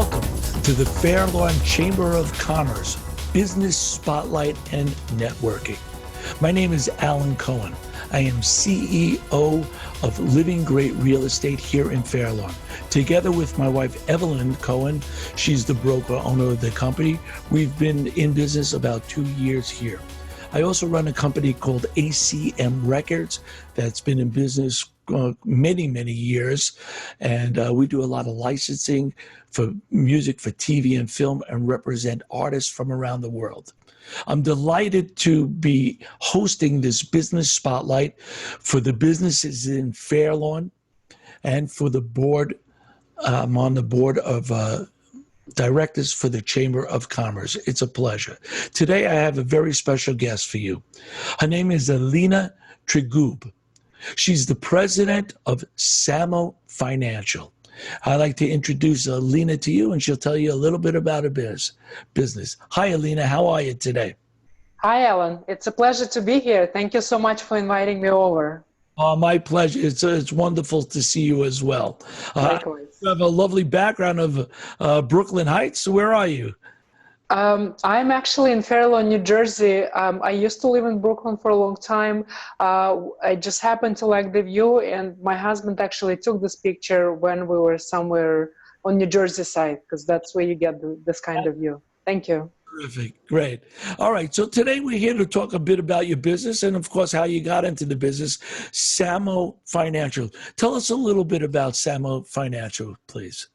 Welcome to the Fair Lawn Chamber of Commerce Business Spotlight and Networking. My name is Alan Cohen. I am CEO of Living Great Real Estate here in Fair Lawn. Together with my wife, Evelyn Cohen, she's the broker owner of the company. We've been in business about 2 years here. I also run a company called ACM Records that's been in business many, many years. And we do a lot of licensing for music, for TV and film, and represent artists from around the world. I'm delighted to be hosting this business spotlight for the businesses in Fair Lawn and for the board. I'm on the board of directors for the Chamber of Commerce. It's a pleasure. Today, I have a very special guest for you. Her name is Alina Trigub. She's the president of SAMO Financial. I'd like to introduce Alina to you, and she'll tell you a little bit about her business. Hi, Alina. How are you today? Hi, Alan. It's a pleasure to be here. Thank you so much for inviting me over. My pleasure. It's wonderful to see you as well. Likewise. You have a lovely background of Brooklyn Heights. Where are you? I'm actually in Fair Lawn, New Jersey. I used to live in Brooklyn for a long time. I just happened to like the view, and my husband actually took this picture when we were somewhere on New Jersey side, because that's where you get this kind of view. Thank you. Terrific. Great. All right. So today we're here to talk a bit about your business and, of course, how you got into the business, SAMO Financial. Tell us a little bit about SAMO Financial, please.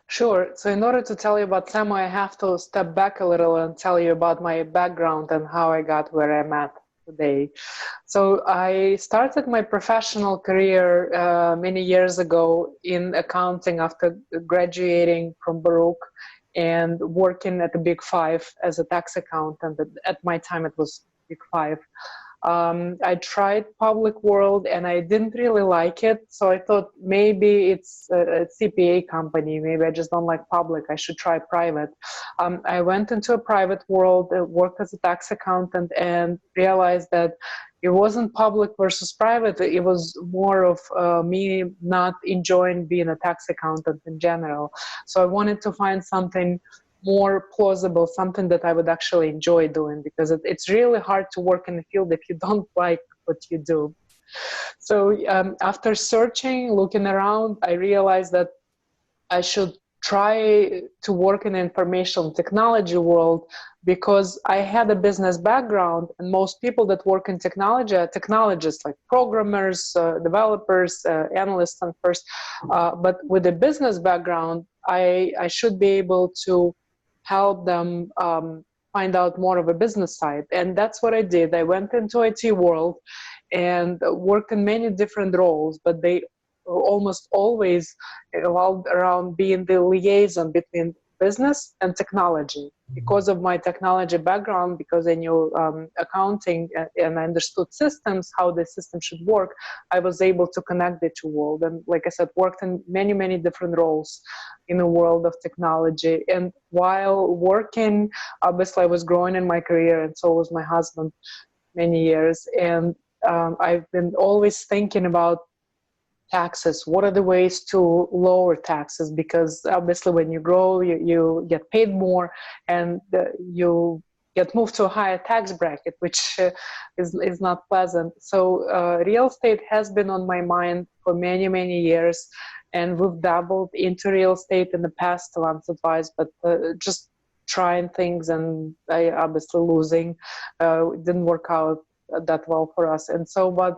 Sure. So in order to tell you about SAMO, I have to step back a little and tell you about my background and how I got where I'm at today. So I started my professional career many years ago in accounting after graduating from Baruch and working at the Big Five as a tax accountant. At my time, it was Big Five. I tried public world and I didn't really like it. So I thought maybe it's a CPA company. Maybe I just don't like public. I should try private. I went into a private world, worked as a tax accountant, and realized that it wasn't public versus private. It was more of me not enjoying being a tax accountant in general. So I wanted to find something more plausible, something that I would actually enjoy doing, because it's really hard to work in the field if you don't like what you do. So after searching, looking around, I realized that I should try to work in the information technology world, because I had a business background, and most people that work in technology are technologists, like programmers, developers, analysts, and first. But with a business background, I should be able to help them find out more of a business side. And that's what I did. I went into IT world and worked in many different roles, but they almost always revolved around being the liaison between business and technology. Because of my technology background, because I knew accounting and I understood systems, how the system should work, I was able to connect the two worlds. And like I said, worked in many, many different roles in the world of technology. And while working, obviously I was growing in my career, and so was my husband many years. And I've been always thinking about taxes. What are the ways to lower taxes? Because obviously when you grow, you get paid more, and you get moved to a higher tax bracket, which is not pleasant. So real estate has been on my mind for many, many years, and we've dabbled into real estate in the past once or twice, but just trying things, and I obviously losing. It didn't work out that well for us. And so, but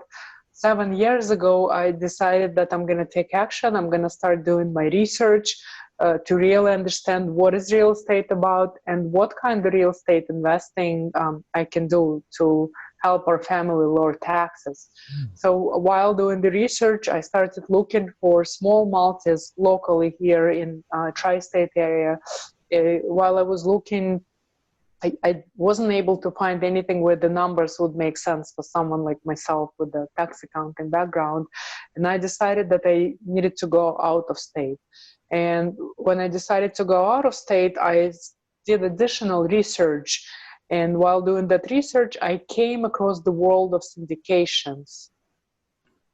7 years ago, I decided that I'm going to take action. I'm going to start doing my research to really understand what is real estate about and what kind of real estate investing I can do to help our family lower taxes. So while doing the research, I started looking for small multis locally here in tri-state area. While I was looking, I wasn't able to find anything where the numbers would make sense for someone like myself with a tax accounting background. And I decided that I needed to go out of state. And when I decided to go out of state, I did additional research. And while doing that research, I came across the world of syndications.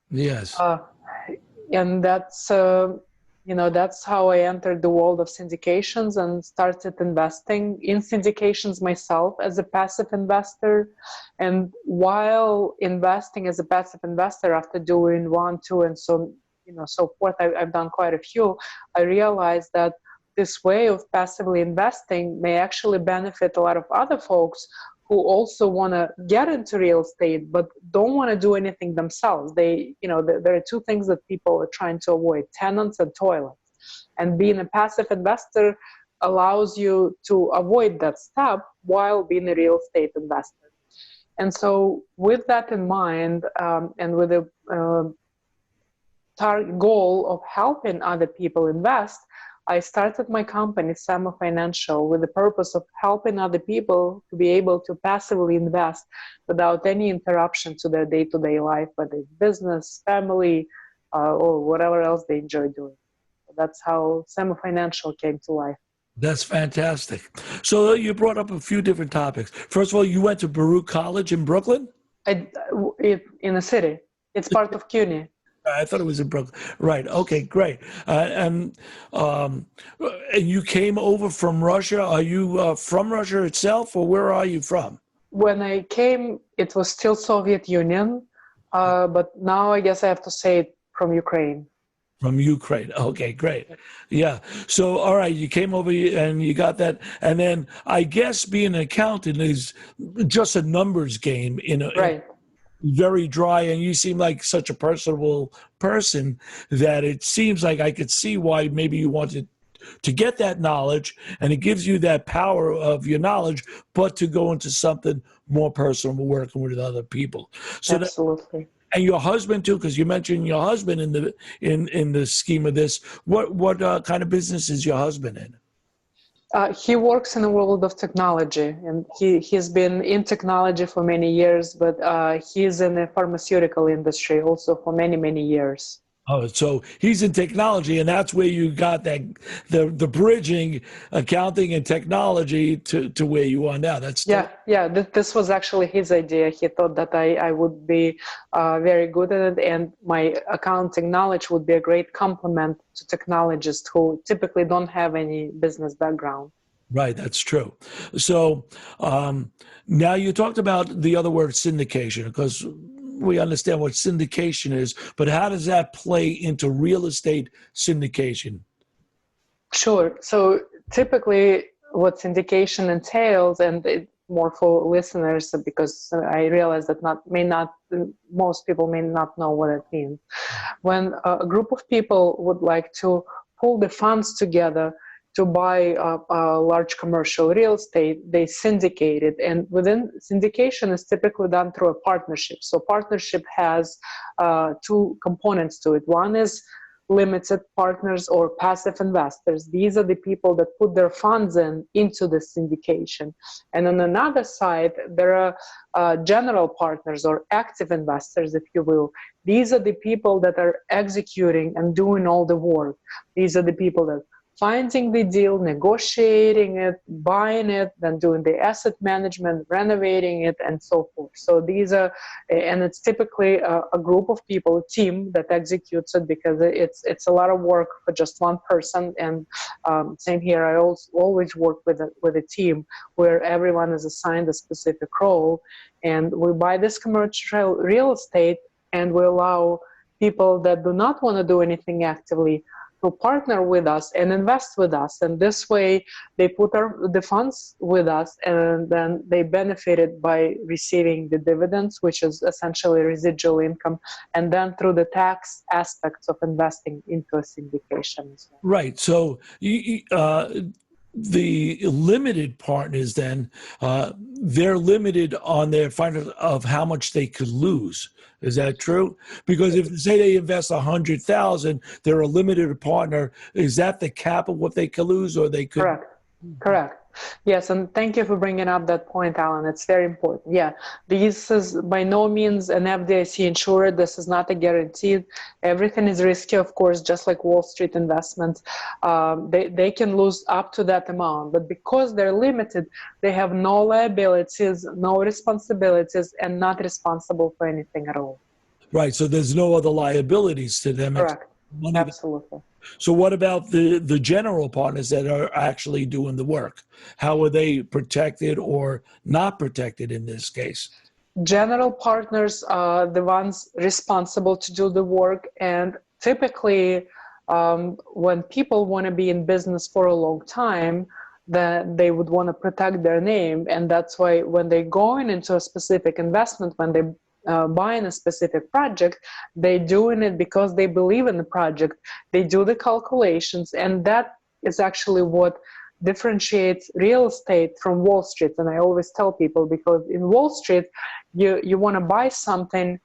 Yes. And that's That's how I entered the world of syndications and started investing in syndications myself as a passive investor. And while investing as a passive investor, after doing one, two, and so forth, I've done quite a few, I realized that this way of passively investing may actually benefit a lot of other folks who also want to get into real estate but don't want to do anything themselves. There are two things that people are trying to avoid: tenants and toilets. And being a passive investor allows you to avoid that step while being a real estate investor. And so with that in mind, and with the target goal of helping other people invest, I started my company, SAMO Financial, with the purpose of helping other people to be able to passively invest without any interruption to their day-to-day life, whether it's business, family, or whatever else they enjoy doing. That's how SAMO Financial came to life. That's fantastic. So you brought up a few different topics. First of all, you went to Baruch College in Brooklyn? In a city. It's part of CUNY. I thought it was in Brooklyn. Right. Okay, great. And you came over from Russia. Are you from Russia itself, or where are you from? When I came, it was still Soviet Union, but now I guess I have to say it from Ukraine. From Ukraine. Okay, great. Yeah. So, all right, you came over and you got that. And then I guess being an accountant is just a numbers game Right. Very dry, and you seem like such a personable person that it seems like I could see why maybe you wanted to get that knowledge, and it gives you that power of your knowledge, but to go into something more personal, working with other people. So absolutely. And your husband too, because you mentioned your husband in the scheme of this. What kind of business is your husband in? He works in the world of technology, and he's been in technology for many years, but he's in the pharmaceutical industry also for many, many years. Oh, so he's in technology, and that's where you got that the bridging accounting and technology to where you are now. That's yeah. This was actually his idea. He thought that I would be very good at it, and my accounting knowledge would be a great complement to technologists who typically don't have any business background. Right, that's true. So now you talked about the other word, syndication, because we understand what syndication is, but how does that play into real estate syndication? Sure. So typically what syndication entails, and more for listeners, because I realize that most people may not know what it means. When a group of people would like to pull the funds together to buy a large commercial real estate, they syndicate it. And within syndication is typically done through a partnership. So partnership has two components to it. One is limited partners or passive investors. These are the people that put their funds into the syndication. And on another side, there are general partners or active investors, if you will. These are the people that are executing and doing all the work. These are the people that finding the deal, negotiating it, buying it, then doing the asset management, renovating it, and so forth. So these are, and it's typically a group of people, a team that executes it, because it's a lot of work for just one person. And same here, I always work with a team where everyone is assigned a specific role, and we buy this commercial real estate, and we allow people that do not want to do anything actively to partner with us and invest with us. And this way they put the funds with us, and then they benefited by receiving the dividends, which is essentially residual income, and then through the tax aspects of investing into a syndication as well. Right. So the limited partners then, they're limited on their finding of how much they could lose. Is that true? Because if say they invest 100,000, they're a limited partner. Is that the cap of what they could lose, or they could? Correct. Yes, and thank you for bringing up that point, Alan. It's very important. Yeah, this is by no means an FDIC insured. This is not a guarantee. Everything is risky, of course, just like Wall Street investments. They can lose up to that amount, but because they're limited, they have no liabilities, no responsibilities, and not responsible for anything at all. Right. So there's no other liabilities to them. Correct. money. Absolutely. So what about the general partners that are actually doing the work? How are they protected or not protected in this case? General partners are the ones responsible to do the work, and typically when people want to be in business for a long time, that they would want to protect their name, and that's why when they go into a specific investment, when they buying a specific project, they doing it because they believe in the project. They do the calculations, and that is actually what differentiates real estate from Wall Street. And I always tell people, because in Wall Street, you want to buy something,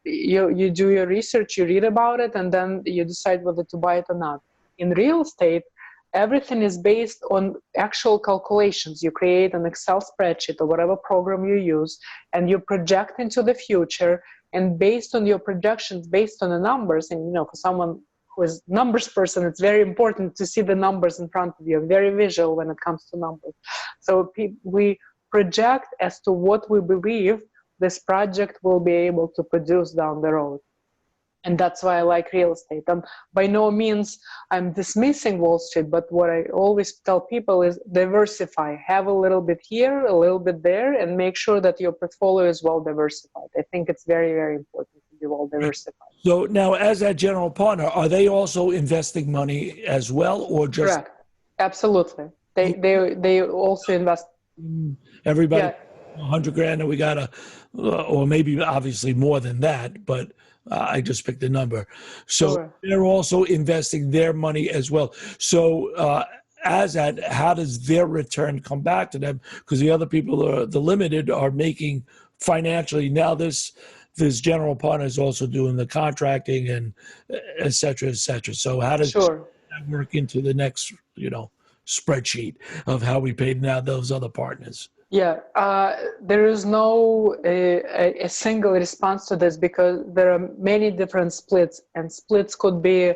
you do your research, you read about it, and then you decide whether to buy it or not. In real estate, everything is based on actual calculations. You create an Excel spreadsheet or whatever program you use, and you project into the future. And based on your projections, based on the numbers, and for someone who is numbers person, it's very important to see the numbers in front of you. Very visual when it comes to numbers. So we project as to what we believe this project will be able to produce down the road. And that's why I like real estate. By no means I'm dismissing Wall Street, but what I always tell people is diversify. Have a little bit here, a little bit there, and make sure that your portfolio is well diversified. I think it's very, very important to be well diversified. So now, as that general partner, are they also investing money as well, or just? Correct. Absolutely. They also invest. Everybody, Yeah. 100 grand, and we got or maybe obviously more than that, but I just picked a number. So Sure. they're also investing their money as well. So as that, how does their return come back to them? Because the other people, the limited, are making financially. Now this general partner is also doing the contracting and et cetera, et cetera. So how does Sure. that work into the next, spreadsheet of how we paid now those other partners? Yeah, there is no a single response to this, because there are many different splits, and splits could be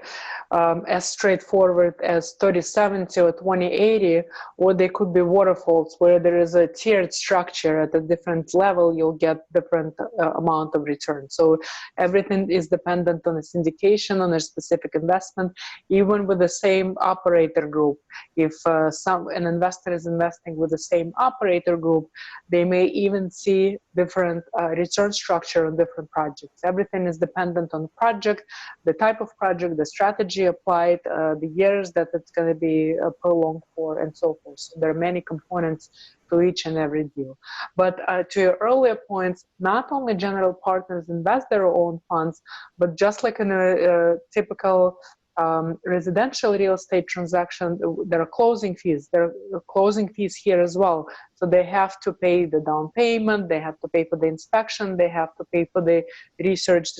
as straightforward as 30/70 or 20/80, or they could be waterfalls where there is a tiered structure. At a different level, you'll get different amount of return. So everything is dependent on a syndication, on a specific investment, even with the same operator group. If an investor is investing with the same operator group, they may even see different return structure on different projects. Everything is dependent on the project, the type of project, the strategy applied, the years that it's going to be prolonged for, and so forth. So there are many components to each and every deal. But to your earlier points, not only general partners invest their own funds, but just like in a typical residential real estate transaction, there are closing fees. There are closing fees here as well. So they have to pay the down payment, they have to pay for the inspection, they have to pay for the research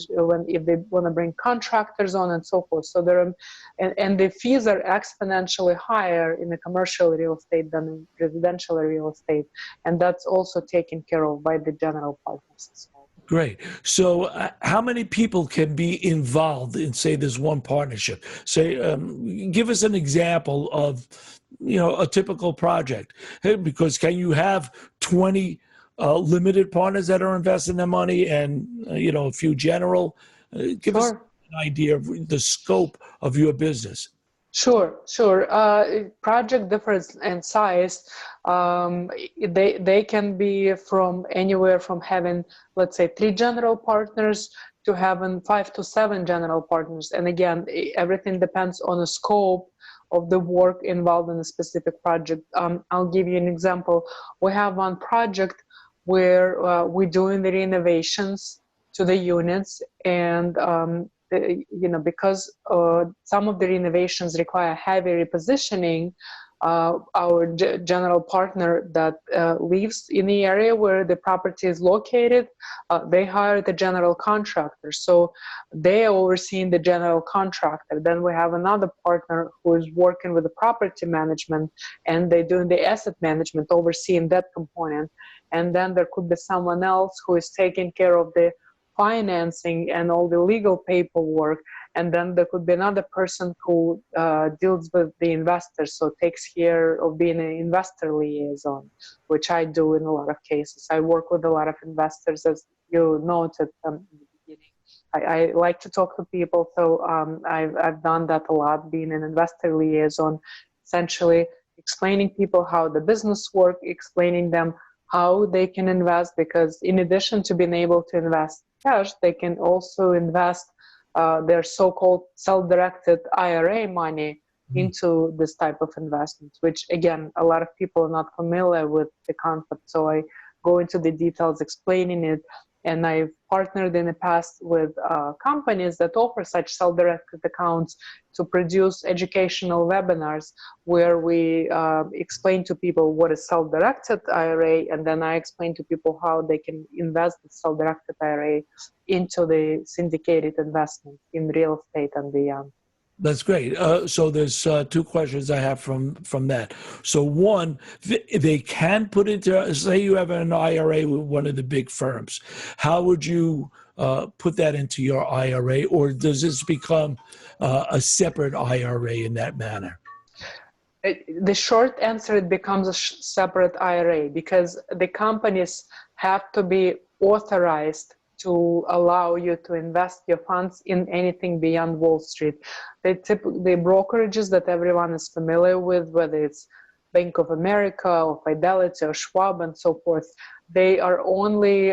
if they want to bring contractors on, and so forth. So there are, and the fees are exponentially higher in the commercial real estate than in residential real estate. And that's also taken care of by the general partners as well. Great. So how many people can be involved in, say, this one partnership? Say, give us an example of, a typical project. Hey, because can you have 20 limited partners that are investing their money and, a few general? Give us an idea of the scope of your business. Sure. Project differs in size. They can be from anywhere from having, let's say, 3 general partners to having 5 to 7 general partners. And again, everything depends on the scope of the work involved in a specific project. I'll give you an example. We have one project where we're doing the renovations to the units, and because some of the renovations require heavy repositioning, our general partner that lives in the area where the property is located, they hire the general contractor. So they are overseeing the general contractor. Then we have another partner who is working with the property management, and they're doing the asset management, overseeing that component. And then there could be someone else who is taking care of the financing and all the legal paperwork. And then there could be another person who deals with the investors, so takes care of being an investor liaison, which I do in a lot of cases. I work with a lot of investors, as you noted in the beginning. I like to talk to people, so I've done that a lot, being an investor liaison, essentially explaining people how the business work, explaining them how they can invest, because in addition to being able to invest cash, they can also invest their so-called self-directed IRA money into this type of investments, which again, a lot of people are not familiar with the concept. So I go into the details explaining it. And I've partnered in the past with companies that offer such self-directed accounts to produce educational webinars where we explain to people what is self-directed IRA, and then I explain to people how they can invest the self-directed IRA into the syndicated investment in real estate and beyond. That's great. So there's two questions I have from that. So one, they can put into, say you have an IRA with one of the big firms. How would you put that into your IRA, or does this become a separate IRA in that manner? The short answer, it becomes a separate IRA because the companies have to be authorized to allow you to invest your funds in anything beyond Wall Street. The brokerages that everyone is familiar with, whether it's Bank of America or Fidelity or Schwab and so forth, they are only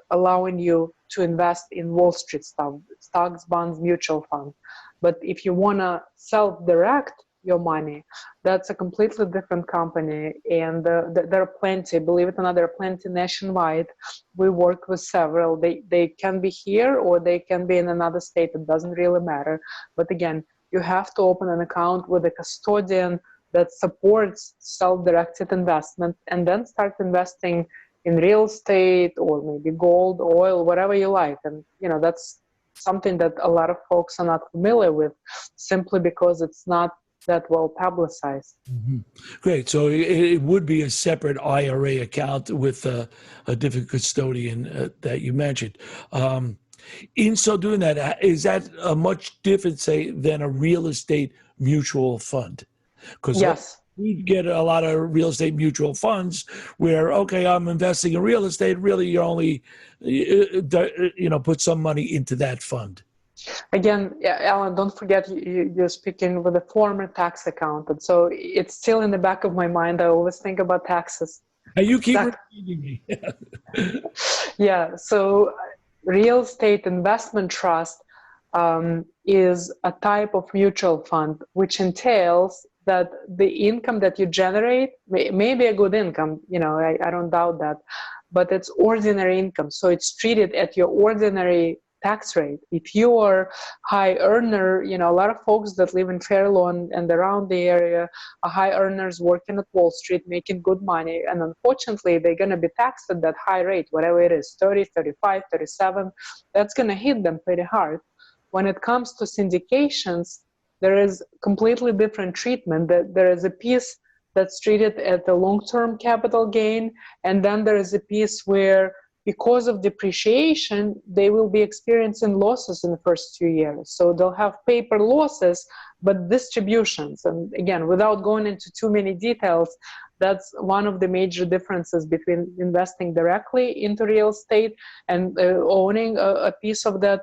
allowing you to invest in Wall Street stocks, bonds, mutual funds. But if you want to self-direct your money, that's a completely different company. And there are plenty, believe it or not, there are plenty nationwide. We work with several. They can be here or they can be in another state. It doesn't really matter. But again, you have to open an account with a custodian that supports self-directed investment, and then start investing in real estate or maybe gold, oil, whatever you like. And, you know, that's something that a lot of folks are not familiar with simply because it's not that well publicized. Mm-hmm. Great. So it would be a separate IRA account with a different custodian that you mentioned. In so doing that, is that a much different, say, than a real estate mutual fund? Because yes, we get a lot of real estate mutual funds where, okay, I'm investing in real estate. Really, you only, put some money into that fund. Again, Alan, don't forget you're speaking with a former tax accountant. So it's still in the back of my mind. I always think about taxes. And you keep reminding me. Yeah, so real estate investment trust is a type of mutual fund, which entails that the income that you generate may be a good income. I don't doubt that, but it's ordinary income. So it's treated at your ordinary tax rate. If you are high earner, a lot of folks that live in Fairlawn and around the area are high earners working at Wall Street, making good money. And unfortunately, they're going to be taxed at that high rate, whatever it is, 30, 35, 37. That's going to hit them pretty hard. When it comes to syndications, there is completely different treatment. There is a piece that's treated at the long-term capital gain, and then there is a piece where, because of depreciation, they will be experiencing losses in the first 2 years. So they'll have paper losses, but distributions. And again, without going into too many details, that's one of the major differences between investing directly into real estate and owning a piece of that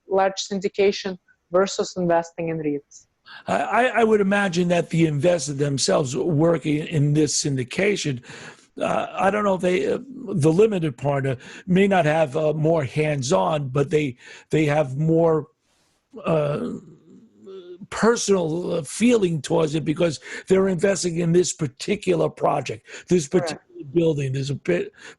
large syndication versus investing in REITs. I would imagine that the investors themselves working in this syndication, I don't know if the limited part may not have more hands-on, but they have more personal feeling towards it because they're investing in this particular project, this particular building, there's a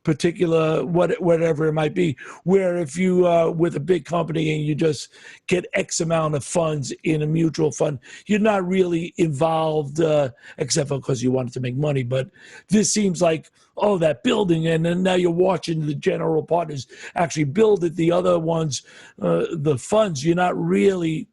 particular whatever it might be. Where if you with a big company and you just get X amount of funds in a mutual fund, you're not really involved except for because you wanted to make money. But this seems like, oh, that building, and then now you're watching the general partners actually build it. The other ones, the funds, you're not really,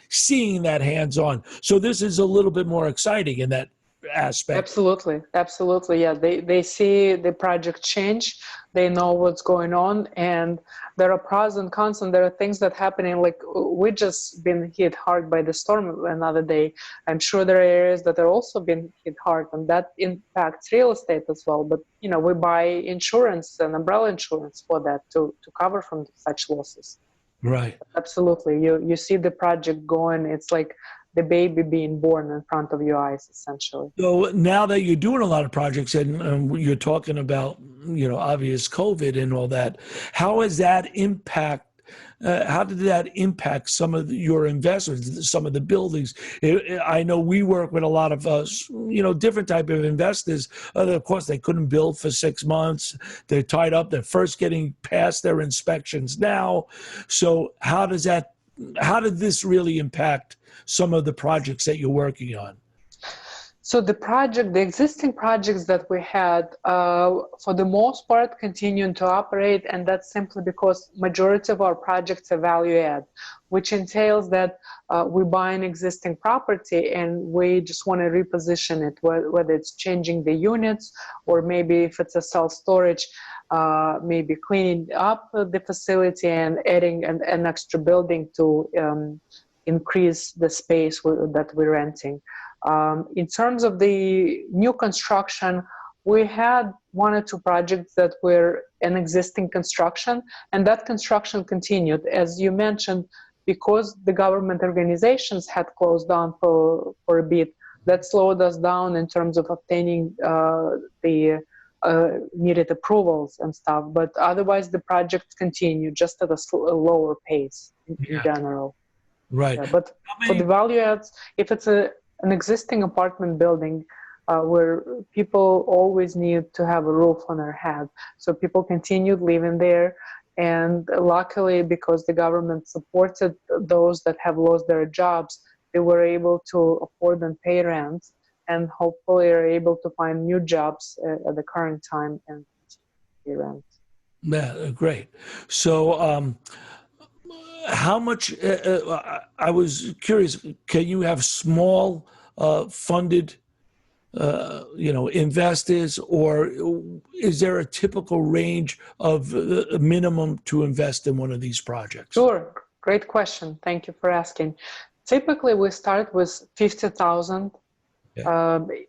seeing that hands-on. So this is a little bit more exciting in that aspect. Absolutely, absolutely. Yeah, they see the project change, they know what's going on, and there are pros and cons, and there are things that happening. Like we just been hit hard by the storm another day. I'm sure there are areas that are also been hit hard, and that impacts real estate as well. But we buy insurance and umbrella insurance for that to cover from such losses. Right. Absolutely, you see the project going. It's like the baby being born in front of your eyes, essentially. So now that you're doing a lot of projects and you're talking about, obvious COVID and all that, how has that impact? How did that impact some of your investors, some of the buildings? I know we work with a lot of, different type of investors. Of course, they couldn't build for 6 months. They're tied up. They're first getting past their inspections now. So how did this really impact some of the projects that you're working on? So the existing projects that we had, for the most part, continuing to operate, and that's simply because majority of our projects are value add, which entails that we buy an existing property and we just want to reposition it, whether it's changing the units or maybe if it's a self-storage, maybe cleaning up the facility and adding an extra building to increase the space that we're renting. In terms of the new construction, we had 1 or 2 projects that were an existing construction, and that construction continued. As you mentioned, because the government organizations had closed down for a bit, that slowed us down in terms of obtaining the needed approvals and stuff. But otherwise, the projects continue just at a lower pace in general. Right. Yeah, but for the value adds, if it's an existing apartment building where people always need to have a roof on their head, so people continued living there, and luckily, because the government supported those that have lost their jobs, they were able to afford and pay rent, and hopefully are able to find new jobs at the current time and pay rent. Yeah, great. So, how much? I was curious. Can you have small funded, investors, or is there a typical range of minimum to invest in one of these projects? Sure, great question. Thank you for asking. Typically, we start with 50,000.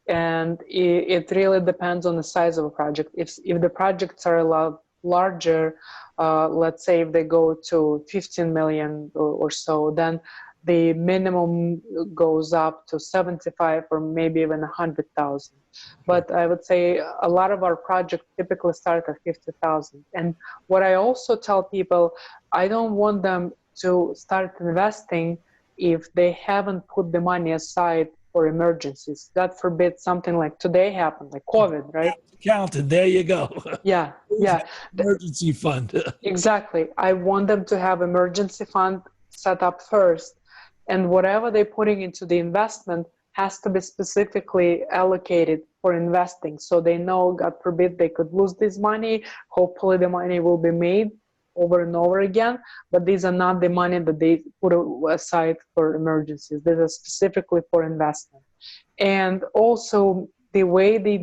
And it really depends on the size of a project. If the projects are a lot larger, let's say if they go to 15 million or so, then the minimum goes up to 75 or maybe even 100,000. But I would say a lot of our projects typically start at 50,000. And what I also tell people, I don't want them to start investing if they haven't put the money aside for emergencies. God forbid something like today happened, like COVID, right? Counted. There you go. Yeah. Emergency fund. Exactly. I want them to have emergency fund set up first. And whatever they're putting into the investment has to be specifically allocated for investing. So they know, God forbid, they could lose this money. Hopefully the money will be made over and over again, but these are not the money that they put aside for emergencies. These are specifically for investment. And also the way the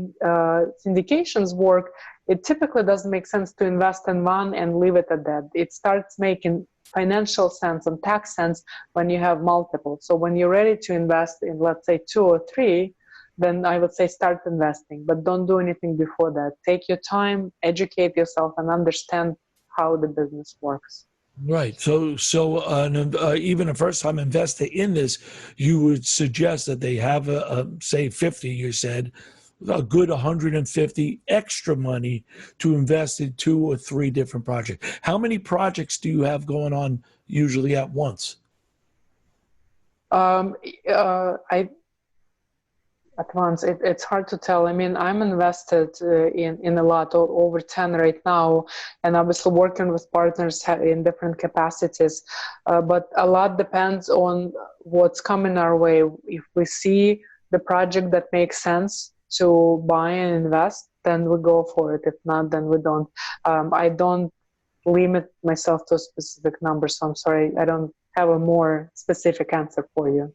syndications work, it typically doesn't make sense to invest in one and leave it at that. It starts making financial sense and tax sense when you have multiple. So when you're ready to invest in, let's say, 2 or 3, then I would say start investing, but don't do anything before that. Take your time, educate yourself, and understand how the business works. Right. So even a first-time investor in this, you would suggest that they have say 50. You said a good 150 extra money to invest in 2 or 3 different projects. How many projects do you have going on usually at once? At once, it's hard to tell. I mean, I'm invested in a lot, over 10 right now, and obviously working with partners in different capacities. But a lot depends on what's coming our way. If we see the project that makes sense to buy and invest, then we go for it. If not, then we don't. I don't limit myself to a specific number, so I'm sorry, I don't have a more specific answer for you.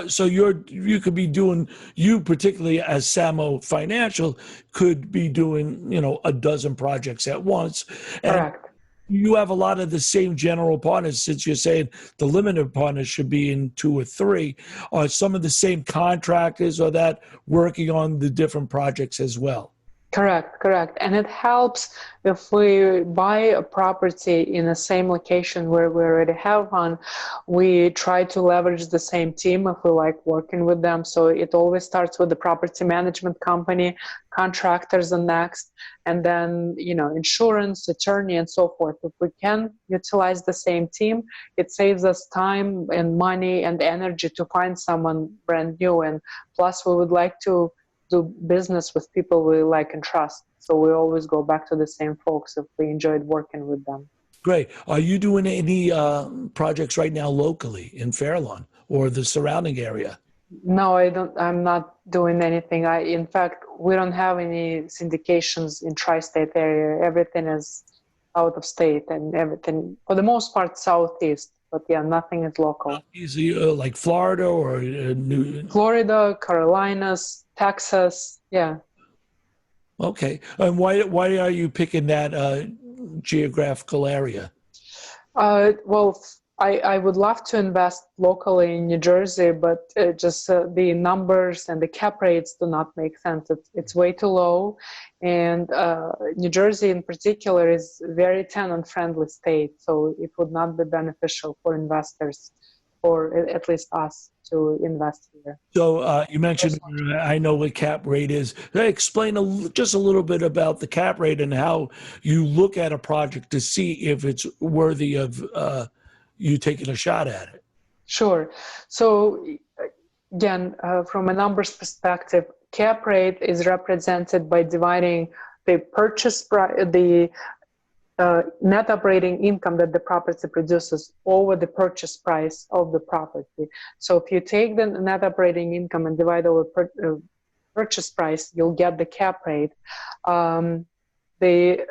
So you could be doing, you particularly as SAMO Financial could be doing, a dozen projects at once. And Correct. you have a lot of the same general partners, since you're saying the limited partners should be in two or three. Are some of the same contractors or that working on the different projects as well? Correct, correct. And it helps if we buy a property in the same location where we already have one, we try to leverage the same team if we like working with them. So it always starts with the property management company, contractors are next, and then, insurance, attorney, and so forth. If we can utilize the same team, it saves us time and money and energy to find someone brand new. And plus, we would like to do business with people we like and trust. So we always go back to the same folks if we enjoyed working with them. Great. Are you doing any projects right now locally in Fairlawn or the surrounding area? No, I don't. I'm not doing anything. In fact, we don't have any syndications in tri-state area. Everything is out of state, and everything, for the most part, southeast. But yeah, nothing is local. Easy, like Florida or New? Florida, Carolinas, Texas. Yeah. Okay. And why are you picking that geographical area? Well, I would love to invest locally in New Jersey, but just the numbers and the cap rates do not make sense. It's way too low. And New Jersey in particular is a very tenant-friendly state, so it would not be beneficial for investors, or at least us, to invest here. So you mentioned, I know what cap rate is. Explain just a little bit about the cap rate and how you look at a project to see if it's worthy of you taking a shot at it. Sure. So again, from a numbers perspective, cap rate is represented by dividing the purchase price, the net operating income that the property produces over the purchase price of the property. So if you take the net operating income and divide over purchase price, you'll get the cap rate. The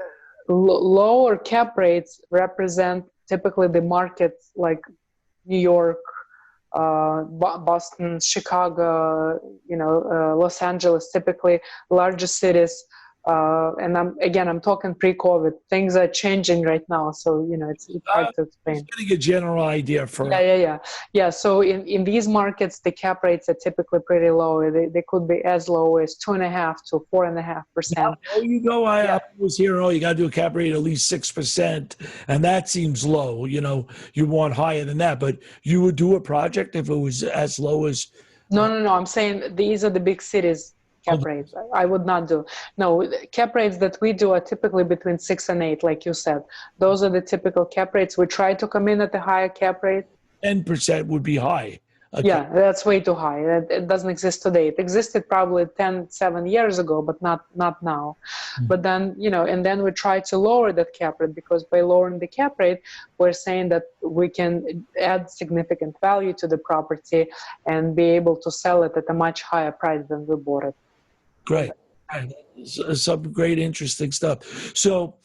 lower cap rates represent typically the markets like New York, Boston, Chicago, Los Angeles, typically larger cities. And I'm talking pre-COVID. Things are changing right now, so it's hard to explain. Just getting a general idea for. Yeah. So in these markets, the cap rates are typically pretty low. They could be as low as 2.5% to 4.5%. I was hearing, you got to do a cap rate at least 6%, and that seems low. You want higher than that, but you would do a project if it was as low as. No. I'm saying these are the big cities. Cap rates I would not do. No, cap rates that we do are typically between 6 and 8, like you said. Those are the typical cap rates. We try to come in at a higher cap rate. 10% would be high. Yeah, that's way too high. It doesn't exist today. It existed probably 7 years ago, but not now. Mm-hmm. But then, and then we try to lower that cap rate, because by lowering the cap rate, we're saying that we can add significant value to the property and be able to sell it at a much higher price than we bought it. Great. Some great, interesting stuff. So,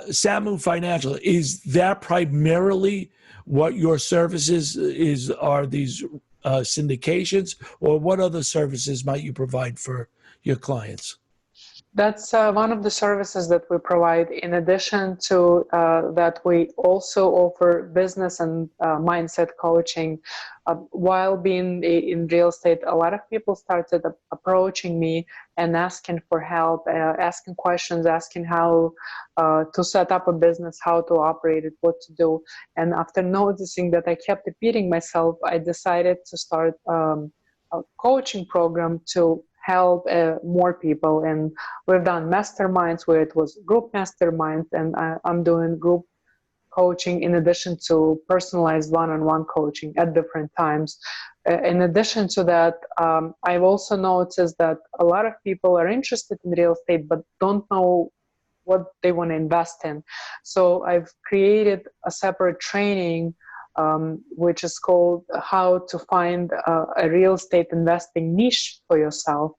SAMO Financial, is that primarily what your services are these syndications, or what other services might you provide for your clients? That's one of the services that we provide. In addition to that, we also offer business and mindset coaching. While being in real estate, a lot of people started approaching me and asking for help, asking questions, asking how to set up a business, how to operate it, what to do. And after noticing that I kept repeating myself, I decided to start a coaching program to help more people. And we've done masterminds where it was group masterminds, and I'm doing group coaching in addition to personalized one-on-one coaching at different times. In addition to that, I've also noticed that a lot of people are interested in real estate but don't know what they want to invest in. So I've created a separate training which is called How to Find a Real Estate Investing Niche for Yourself.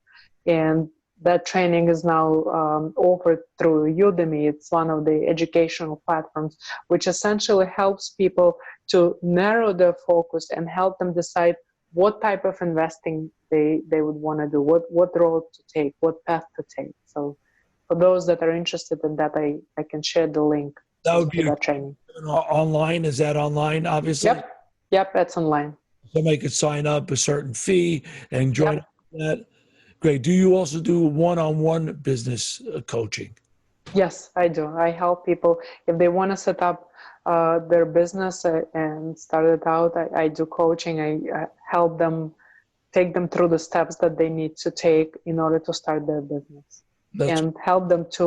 And that training is now offered through Udemy. It's one of the educational platforms, which essentially helps people to narrow their focus and help them decide what type of investing they would want to do, what road to take, what path to take. So for those that are interested in that, I can share the link That would be to that training. online. Is that online, obviously? Yep, that's online. Somebody could sign up a certain fee and join Yep. that. Great. Do you also do one-on-one business coaching? Yes, I do. I help people if they want to set up their business and start it out. I do coaching. I help them, take them through the steps that they need to take in order to start their business, and help them to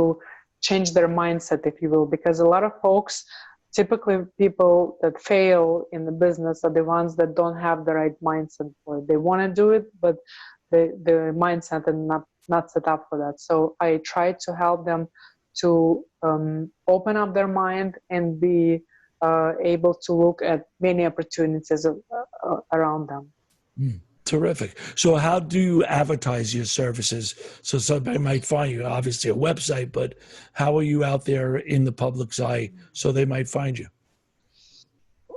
change their mindset, if you will, because a lot of folks, typically people that fail in the business are the ones that don't have the right mindset for it. They want to do it, but the mindset is not set up for that. So I try to help them to open up their mind and be able to look at many opportunities around them. Terrific. So how do you advertise your services? So somebody might find you, obviously a website, but how are you out there in the public's eye so they might find you?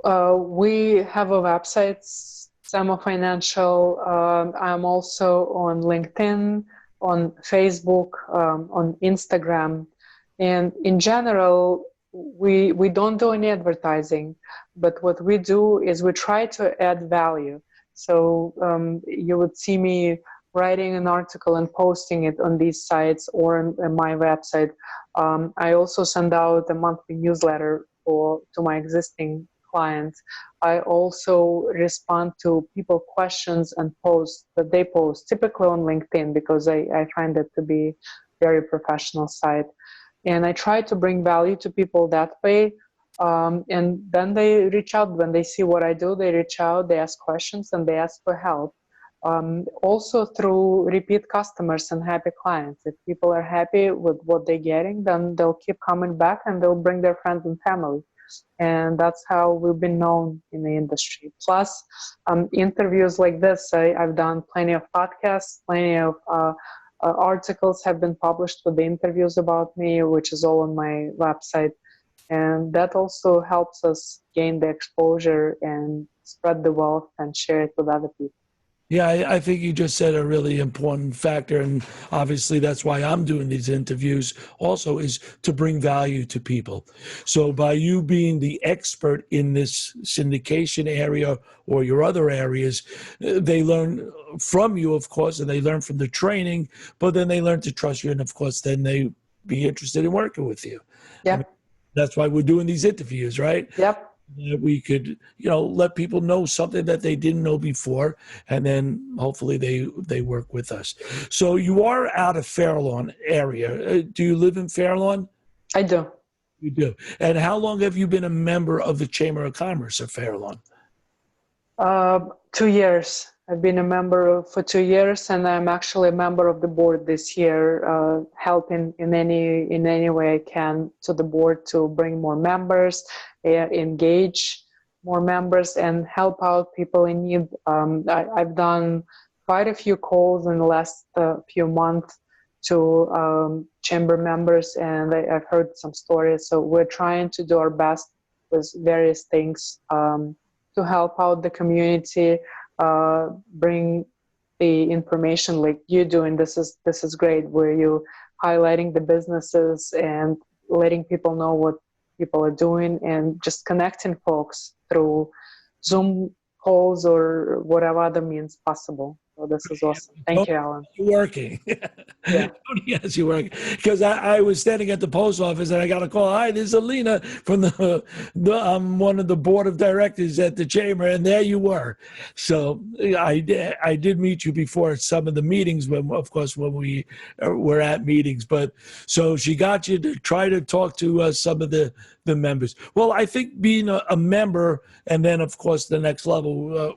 We have a website, SAMO Financial. I'm also on LinkedIn, on Facebook, on Instagram. And in general, we don't do any advertising, but what we do is we try to add value. So you would see me writing an article and posting it on these sites or on my website. I also send out a monthly newsletter to my existing clients. I also respond to people questions and posts that they post, typically on LinkedIn, because I find it to be very professional site. And I try to bring value to people that way. And then they reach out when they see what I do. They reach out, they ask questions, and they ask for help. Also through repeat customers and happy clients. If people are happy with what they're getting, then they'll keep coming back and they'll bring their friends and family. And that's how we've been known in the industry. Plus, interviews like this, I've done plenty of podcasts, plenty of articles have been published with the interviews about me, which is all on my website. And that also helps us gain the exposure and spread the wealth and share it with other people. Yeah, I think you just said a really important factor, and obviously that's why I'm doing these interviews also, is to bring value to people. So by you being the expert in this syndication area or your other areas, they learn from you, of course, and they learn from the training, but then they learn to trust you, and of course then they be interested in working with you. Yep. I mean, that's why we're doing these interviews, right? Yep. We could, let people know something that they didn't know before, and then hopefully they work with us. So you are out of Fair Lawn area. Do you live in Fair Lawn? I do. You do. And how long have you been a member of the Chamber of Commerce of Fair Lawn? 2 years. I've been a member for 2 years, and I'm actually a member of the board this year, helping in any way I can to the board to bring more members, engage more members, and help out people in need. I've done quite a few calls in the last few months to chamber members, and I've heard some stories. So we're trying to do our best with various things to help out the community, bring the information like you do, and this is great, where you highlighting the businesses and letting people know what people are doing, and just connecting folks through Zoom calls or whatever other means possible. So this is awesome. Thank you, Alan. You're working. Yeah. Yes, you're working. Because I was standing at the post office and I got a call. Hi, this is Alina from I'm one of the board of directors at the chamber, and there you were. So I did meet you before at some of the meetings, when we were at meetings. But so she got you to try to talk to some of the members. Well, I think being a member, and then of course the next level,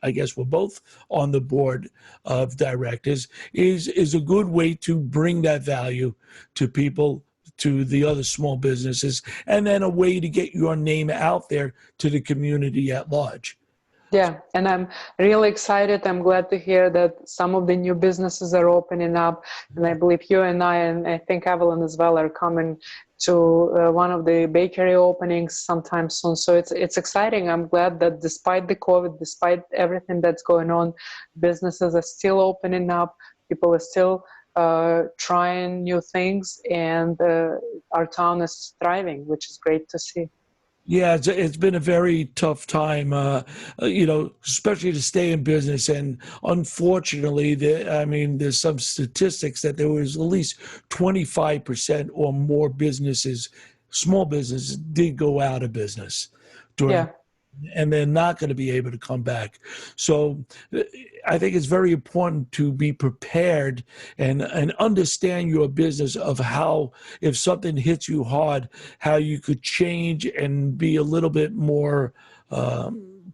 I guess we're both on the board of directors, is a good way to bring that value to people, to the other small businesses, and then a way to get your name out there to the community at large. Yeah, and I'm really excited. I'm glad to hear that some of the new businesses are opening up. And I believe you and I think Evelyn as well, are coming to one of the bakery openings sometime soon. So it's exciting. I'm glad that despite the COVID, despite everything that's going on, businesses are still opening up. People are still trying new things, and our town is thriving, which is great to see. Yeah, it's been a very tough time, especially to stay in business. And unfortunately, there's some statistics that there was at least 25% or more businesses, small businesses, did go out of business during, Yeah. and they're not going to be able to come back. So I think it's very important to be prepared and understand your business of how, if something hits you hard, how you could change and be a little bit more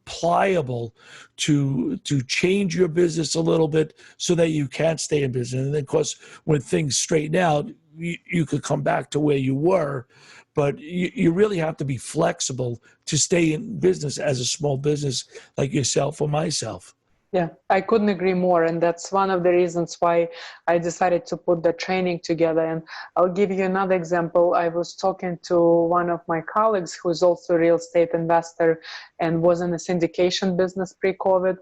pliable to change your business a little bit so that you can stay in business. And then, of course, when things straighten out, you could come back to where you were, but you really have to be flexible to stay in business as a small business like yourself or myself. Yeah, I couldn't agree more. And that's one of the reasons why I decided to put the training together. And I'll give you another example. I was talking to one of my colleagues who's also a real estate investor and was in the syndication business pre-COVID.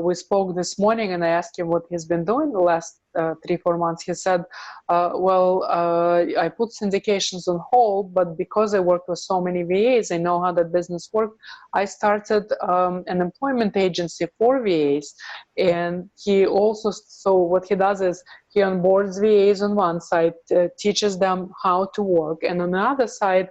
We spoke this morning and I asked him what he's been doing the last 3-4 months. He said, I put syndications on hold, but because I work with so many VAs, I know how that business works. I started an employment agency for VAs. And he also, so what he does is he onboards VAs on one side, teaches them how to work. And on the other side,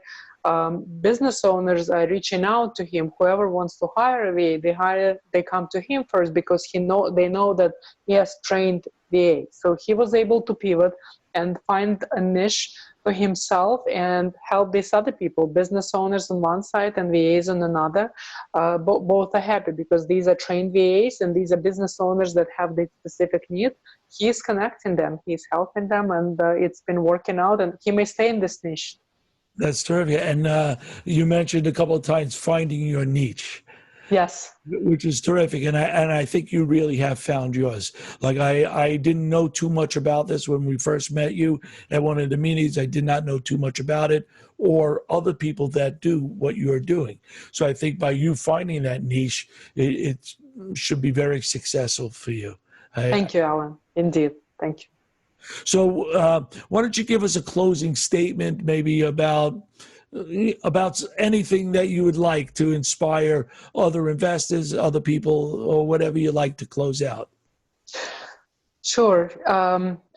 business owners are reaching out to him. Whoever wants to hire a VA, they come to him first because they know that he has trained VA. So he was able to pivot and find a niche for himself and help these other people, business owners on one side and VAs on another. Both are happy because these are trained VAs and these are business owners that have the specific need. He's connecting them, he's helping them, and it's been working out, and he may stay in this niche. That's terrific. And you mentioned a couple of times finding your niche. Yes. Which is terrific, and I think you really have found yours. Like I didn't know too much about this when we first met you at one of the meetings. I did not know too much about it, or other people that do what you're doing. So I think by you finding that niche, it should be very successful for you. Thank you, Alan. Indeed, thank you. So why don't you give us a closing statement, maybe about anything that you would like to inspire other investors, other people, or whatever you like to close out. Sure.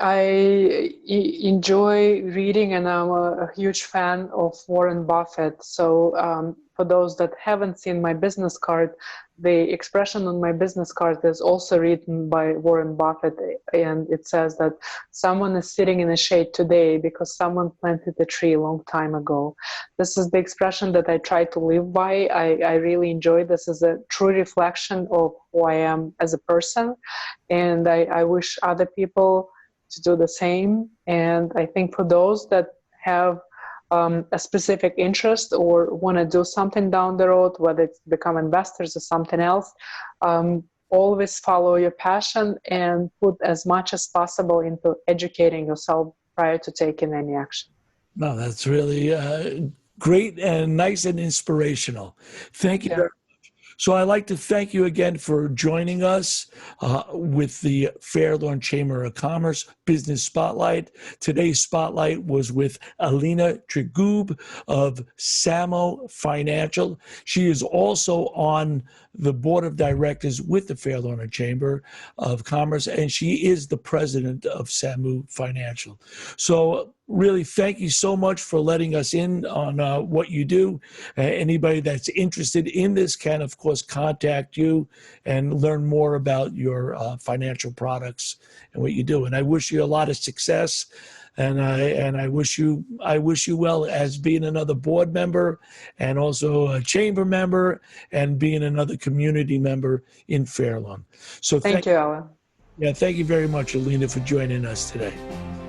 I enjoy reading, and I'm a huge fan of Warren Buffett. So for those that haven't seen my business card, the expression on my business card is also written by Warren Buffett, and it says that someone is sitting in the shade today because someone planted a tree a long time ago. This is the expression that I try to live by. I really enjoy this as a true reflection of who I am as a person, and I wish other people to do the same. And I think for those that have a specific interest or want to do something down the road, whether it's become investors or something else, always follow your passion and put as much as possible into educating yourself prior to taking any action. No, that's really great and nice and inspirational. Thank you very much. So I'd like to thank you again for joining us with the Fairlawn Chamber of Commerce Business Spotlight. Today's spotlight was with Alina Trigub of SAMO Financial. She is also on the board of directors with the Fairlawn Chamber of Commerce, and she is the president of SAMO Financial. So really, thank you so much for letting us in on what you do. Anybody that's interested in this can, of course, contact you and learn more about your financial products and what you do. And I wish you a lot of success. And I wish you well as being another board member and also a chamber member and being another community member in Fairlawn. So thank you, Alan. Yeah, thank you very much, Alina, for joining us today.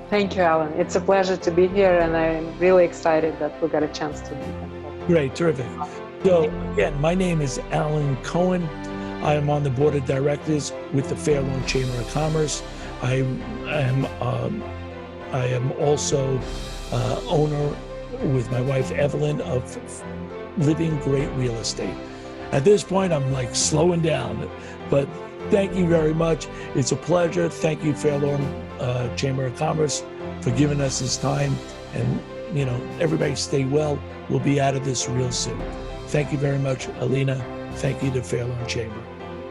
Thank you, Alan. It's a pleasure to be here, and I'm really excited that we got a chance to meet. Great, terrific. So again, my name is Alan Cohen. I am on the board of directors with the Fair Lawn Chamber of Commerce. I am also owner with my wife Evelyn of Living Great Real Estate. At this point, I'm like slowing down, but thank you very much. It's a pleasure. Thank you, Fair Lawn Chamber of Commerce, for giving us this time. And, you know, everybody stay well. We'll be out of this real soon. Thank you very much, Alina. Thank you to Fair Lawn Chamber.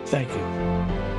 Thank you.